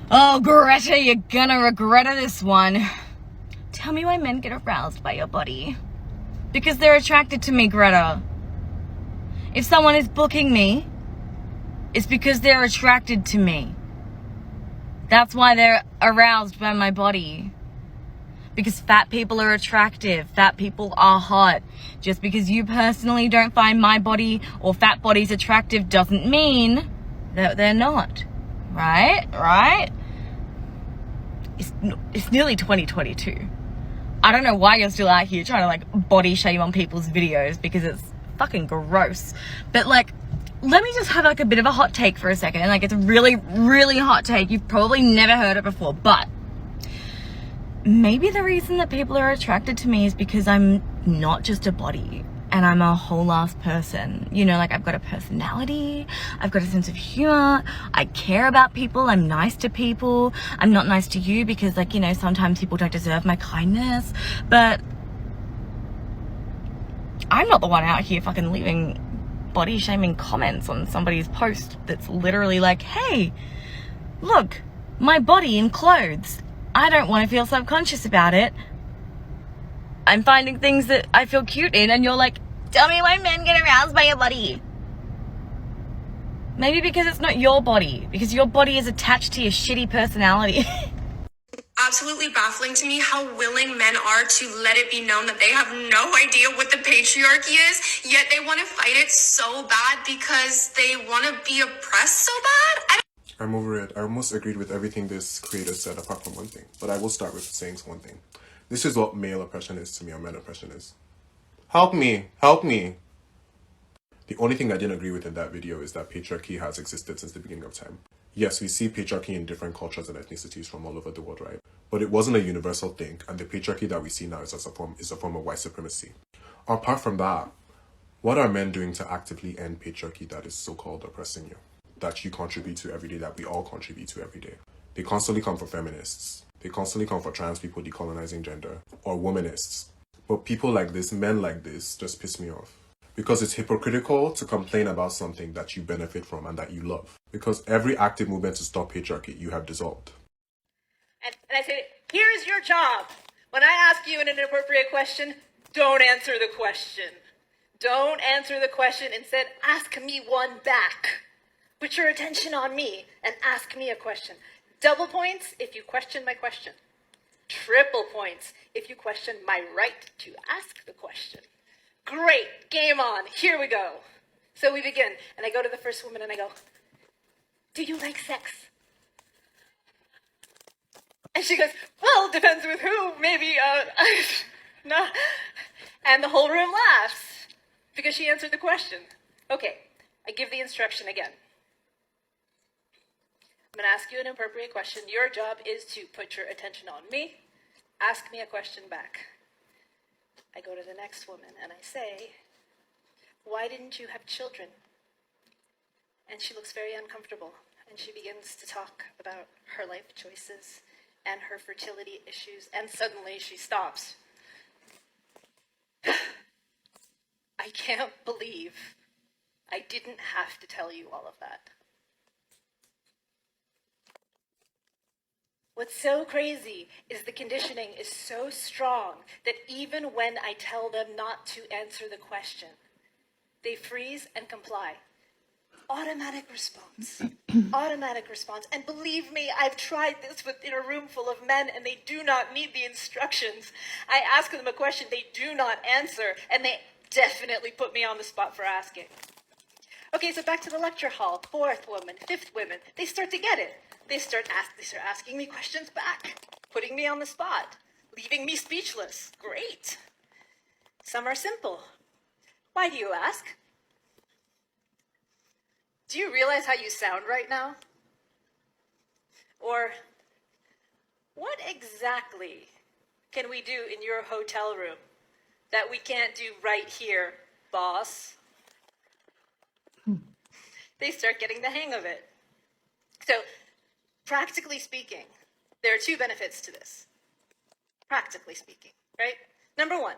Oh, Greta, you're gonna regret this one. Tell me why men get aroused by your body. Because they're attracted to me, Greta. If someone is booking me, it's because they're attracted to me. That's why they're aroused by my body. Because fat people are attractive. Fat people are hot. Just because you personally don't find my body or fat bodies attractive doesn't mean that they're not. Right? Right? It's nearly 2022. I don't know why you're still out here trying to like body shame on people's videos, because it's fucking gross. But like, let me just have like a bit of a hot take for a second. Like, it's a really, really hot take. You've probably never heard it before, but maybe the reason that people are attracted to me is because I'm not just a body and I'm a whole ass person. You know, like, I've got a personality, I've got a sense of humor, I care about people, I'm nice to people. I'm not nice to you because, like, you know, sometimes people don't deserve my kindness, but I'm not the one out here fucking leaving body shaming comments on somebody's post that's literally like, hey, look, my body in clothes. I don't want to feel subconscious about it. I'm finding things that I feel cute in, and you're like, tell me why men get aroused by your body. Maybe because it's not your body, because your body is attached to your shitty personality. Absolutely baffling to me how willing men are to let it be known that they have no idea what the patriarchy is, yet they want to fight it so bad because they want to be oppressed so bad. I'm over it. I almost agreed with everything this creator said apart from one thing, but I will start with saying one thing. This is what male oppression is to me, or men oppression is. Help me! Help me! The only thing I didn't agree with in that video is that patriarchy has existed since the beginning of time. Yes, we see patriarchy in different cultures and ethnicities from all over the world, right? But it wasn't a universal thing, and the patriarchy that we see now is a form of white supremacy. Apart from that, what are men doing to actively end patriarchy that is so-called oppressing you? That you contribute to every day, that we all contribute to every day? They constantly come for feminists. They constantly come for trans people decolonizing gender, or womanists. But people like this, men like this, just piss me off. Because it's hypocritical to complain about something that you benefit from and that you love. Because every active movement to stop patriarchy, you have dissolved. And I say, here's your job. When I ask you an inappropriate question, don't answer the question. Don't answer the question. Instead, ask me one back. Put your attention on me and ask me a question. Double points if you question my question. Triple points if you question my right to ask the question. Great, game on, here we go. So we begin, and I go to the first woman and I go, do you like sex? And she goes, well, depends with who, maybe, no. And the whole room laughs, because she answered the question. Okay, I give the instruction again. I'm gonna ask you an appropriate question. Your job is to put your attention on me, ask me a question back. I go to the next woman and I say, why didn't you have children? And she looks very uncomfortable, and she begins to talk about her life choices and her fertility issues, and suddenly she stops. I can't believe I didn't have to tell you all of that. What's so crazy is the conditioning is so strong that even when I tell them not to answer the question, they freeze and comply. Automatic response. Automatic response. And believe me, I've tried this in a room full of men, and they do not need the instructions. I ask them a question, they do not answer, and they definitely put me on the spot for asking. Okay, so back to the lecture hall. Fourth woman, fifth woman, they start to get it. They start asking me questions back, putting me on the spot, leaving me speechless. Great. Some are simple. Why do you ask? Do you realize how you sound right now? Or, what exactly can we do in your hotel room that we can't do right here, boss? They start getting the hang of it. So, practically speaking, there are two benefits to this. Practically speaking, right? Number one,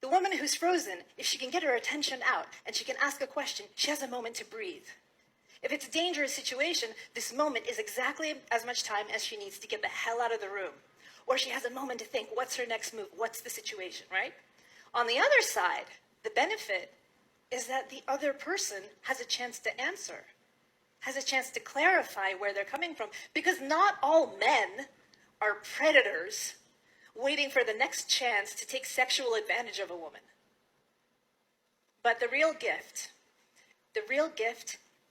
the woman who's frozen, if she can get her attention out and she can ask a question, she has a moment to breathe. If it's a dangerous situation, this moment is exactly as much time as she needs to get the hell out of the room. Or she has a moment to think, what's her next move? What's the situation, right? On the other side, the benefit is that the other person has a chance to answer, has a chance to clarify where they're coming from, because not all men are predators waiting for the next chance to take sexual advantage of a woman. But the real gift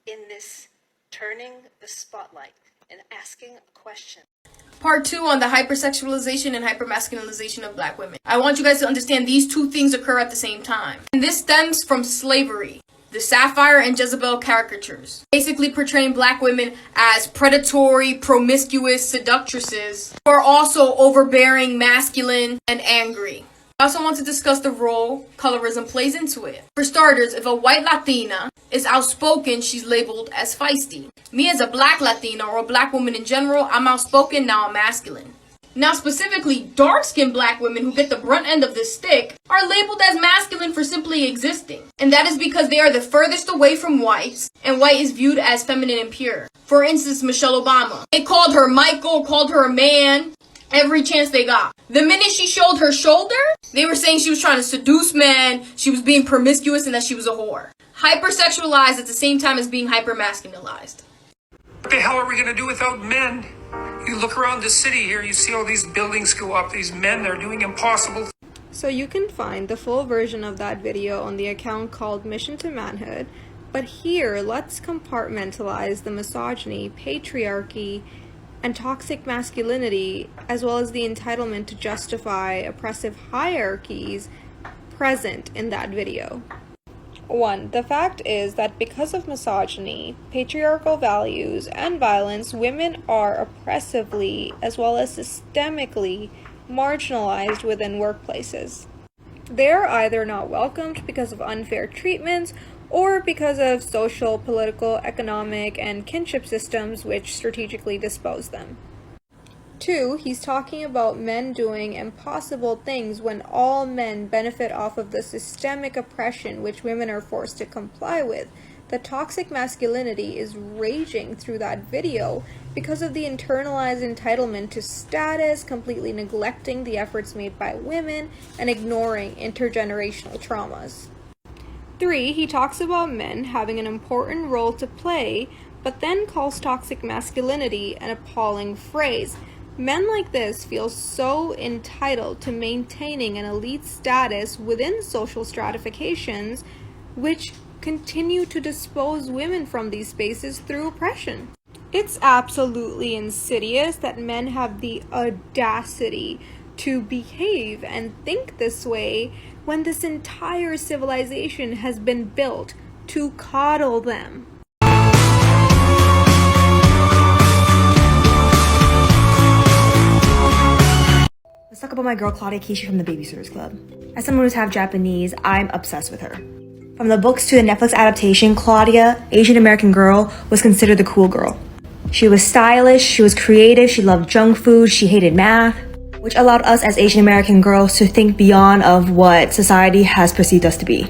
in this turning the spotlight and asking a question. Part 2 on the hypersexualization and hypermasculinization of black women. I want you guys to understand these two things occur at the same time. And this stems from slavery. The Sapphire and Jezebel caricatures, basically portraying black women as predatory, promiscuous seductresses, who are also overbearing, masculine, and angry. I also want to discuss the role colorism plays into it. For starters, if a white Latina is outspoken, she's labeled as feisty. Me as a black Latina or a black woman in general, I'm outspoken, now I'm masculine. Now specifically, dark-skinned black women who get the brunt end of this stick are labeled as masculine for simply existing. And that is because they are the furthest away from whites, and white is viewed as feminine and pure. For instance, Michelle Obama. They called her Michael, called her a man, every chance they got. The minute she showed her shoulder, they were saying she was trying to seduce men, she was being promiscuous, and that she was a whore. Hypersexualized at the same time as being hypermasculinized. What the hell are we going to do without men? You look around the city here, you see all these buildings go up, these men, they're doing impossible. So you can find the full version of that video on the account called Mission to Manhood, but here let's compartmentalize the misogyny, patriarchy, and toxic masculinity, as well as the entitlement to justify oppressive hierarchies present in that video. 1. The fact is that because of misogyny, patriarchal values, and violence, women are oppressively as well as systemically marginalized within workplaces. They are either not welcomed because of unfair treatments or because of social, political, economic, and kinship systems which strategically dispose them. 2, he's talking about men doing impossible things when all men benefit off of the systemic oppression which women are forced to comply with. The toxic masculinity is raging through that video because of the internalized entitlement to status, completely neglecting the efforts made by women and ignoring intergenerational traumas. 3, he talks about men having an important role to play, but then calls toxic masculinity an appalling phrase. Men like this feel so entitled to maintaining an elite status within social stratifications, which continue to dispose women from these spaces through oppression. It's absolutely insidious that men have the audacity to behave and think this way when this entire civilization has been built to coddle them. Let's talk about my girl Claudia Kishi from the Babysitters Club. As someone who's half Japanese, I'm obsessed with her. From the books to the Netflix adaptation, Claudia, Asian American girl, was considered the cool girl. She was stylish, she was creative, she loved junk food, she hated math, which allowed us as Asian American girls to think beyond of what society has perceived us to be.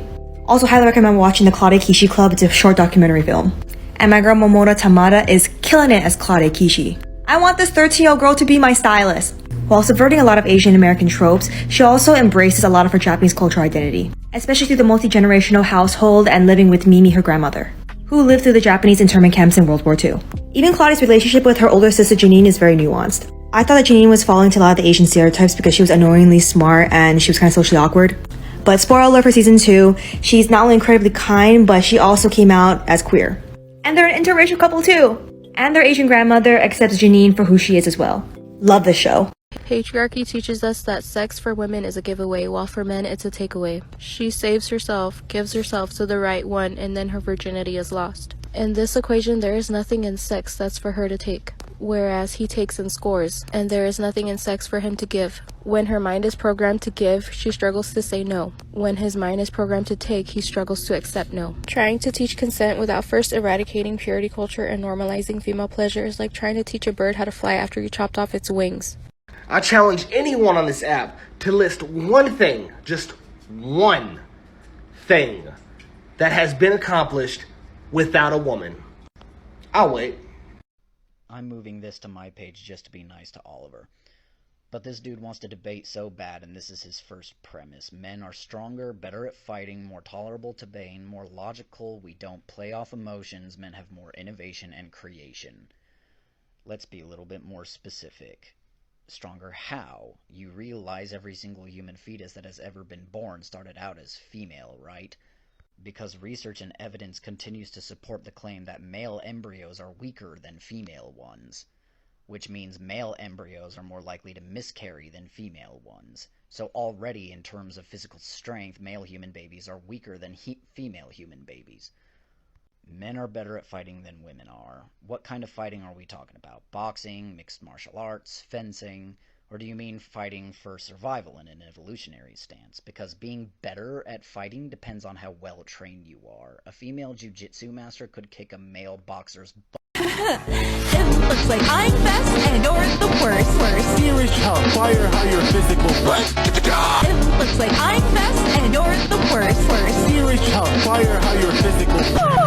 Also highly recommend watching the Claudia Kishi Club. It's a short documentary film. And my girl Momota Tamada is killing it as Claudia Kishi. I want this 13-year-old girl to be my stylist. While subverting a lot of Asian American tropes, she also embraces a lot of her Japanese cultural identity, especially through the multi-generational household and living with Mimi, her grandmother, who lived through the Japanese internment camps in World War II. Even Claudia's relationship with her older sister Janine is very nuanced. I thought that Janine was falling to a lot of the Asian stereotypes because she was annoyingly smart and she was kind of socially awkward. But spoiler alert for season 2, she's not only incredibly kind, but she also came out as queer. And they're an interracial couple too. And their Asian grandmother accepts Janine for who she is as well. Love this show. Patriarchy teaches us that sex for women is a giveaway, while for men it's a takeaway. She saves herself, gives herself to the right one, and then her virginity is lost. In this equation, there is nothing in sex that's for her to take, whereas he takes and scores, and there is nothing in sex for him to give. When her mind is programmed to give, she struggles to say no. When his mind is programmed to take, he struggles to accept no. Trying to teach consent without first eradicating purity culture and normalizing female pleasure is like trying to teach a bird how to fly after you chopped off its wings. I challenge anyone on this app to list one thing, just one thing, that has been accomplished without a woman. I'll wait. I'm moving this to my page just to be nice to Oliver. But this dude wants to debate so bad, and this is his first premise. Men are stronger, better at fighting, more tolerable to pain, more logical, we don't play off emotions, men have more innovation and creation. Let's be a little bit more specific. Stronger how? You realize every single human fetus that has ever been born started out as female, right? Because research and evidence continues to support the claim that male embryos are weaker than female ones, which means male embryos are more likely to miscarry than female ones. So already in terms of physical strength, male human babies are weaker than female human babies. Men are better at fighting than women are. What kind of fighting are we talking about? Boxing, mixed martial arts, fencing? Or do you mean fighting for survival in an evolutionary stance? Because being better at fighting depends on how well trained you are. A female jiu-jitsu master could kick a male boxer's butt. It looks like I'm best and you're the worst. Here is fire how your physical It looks like I'm best and you're the worst. Here is fire how your physical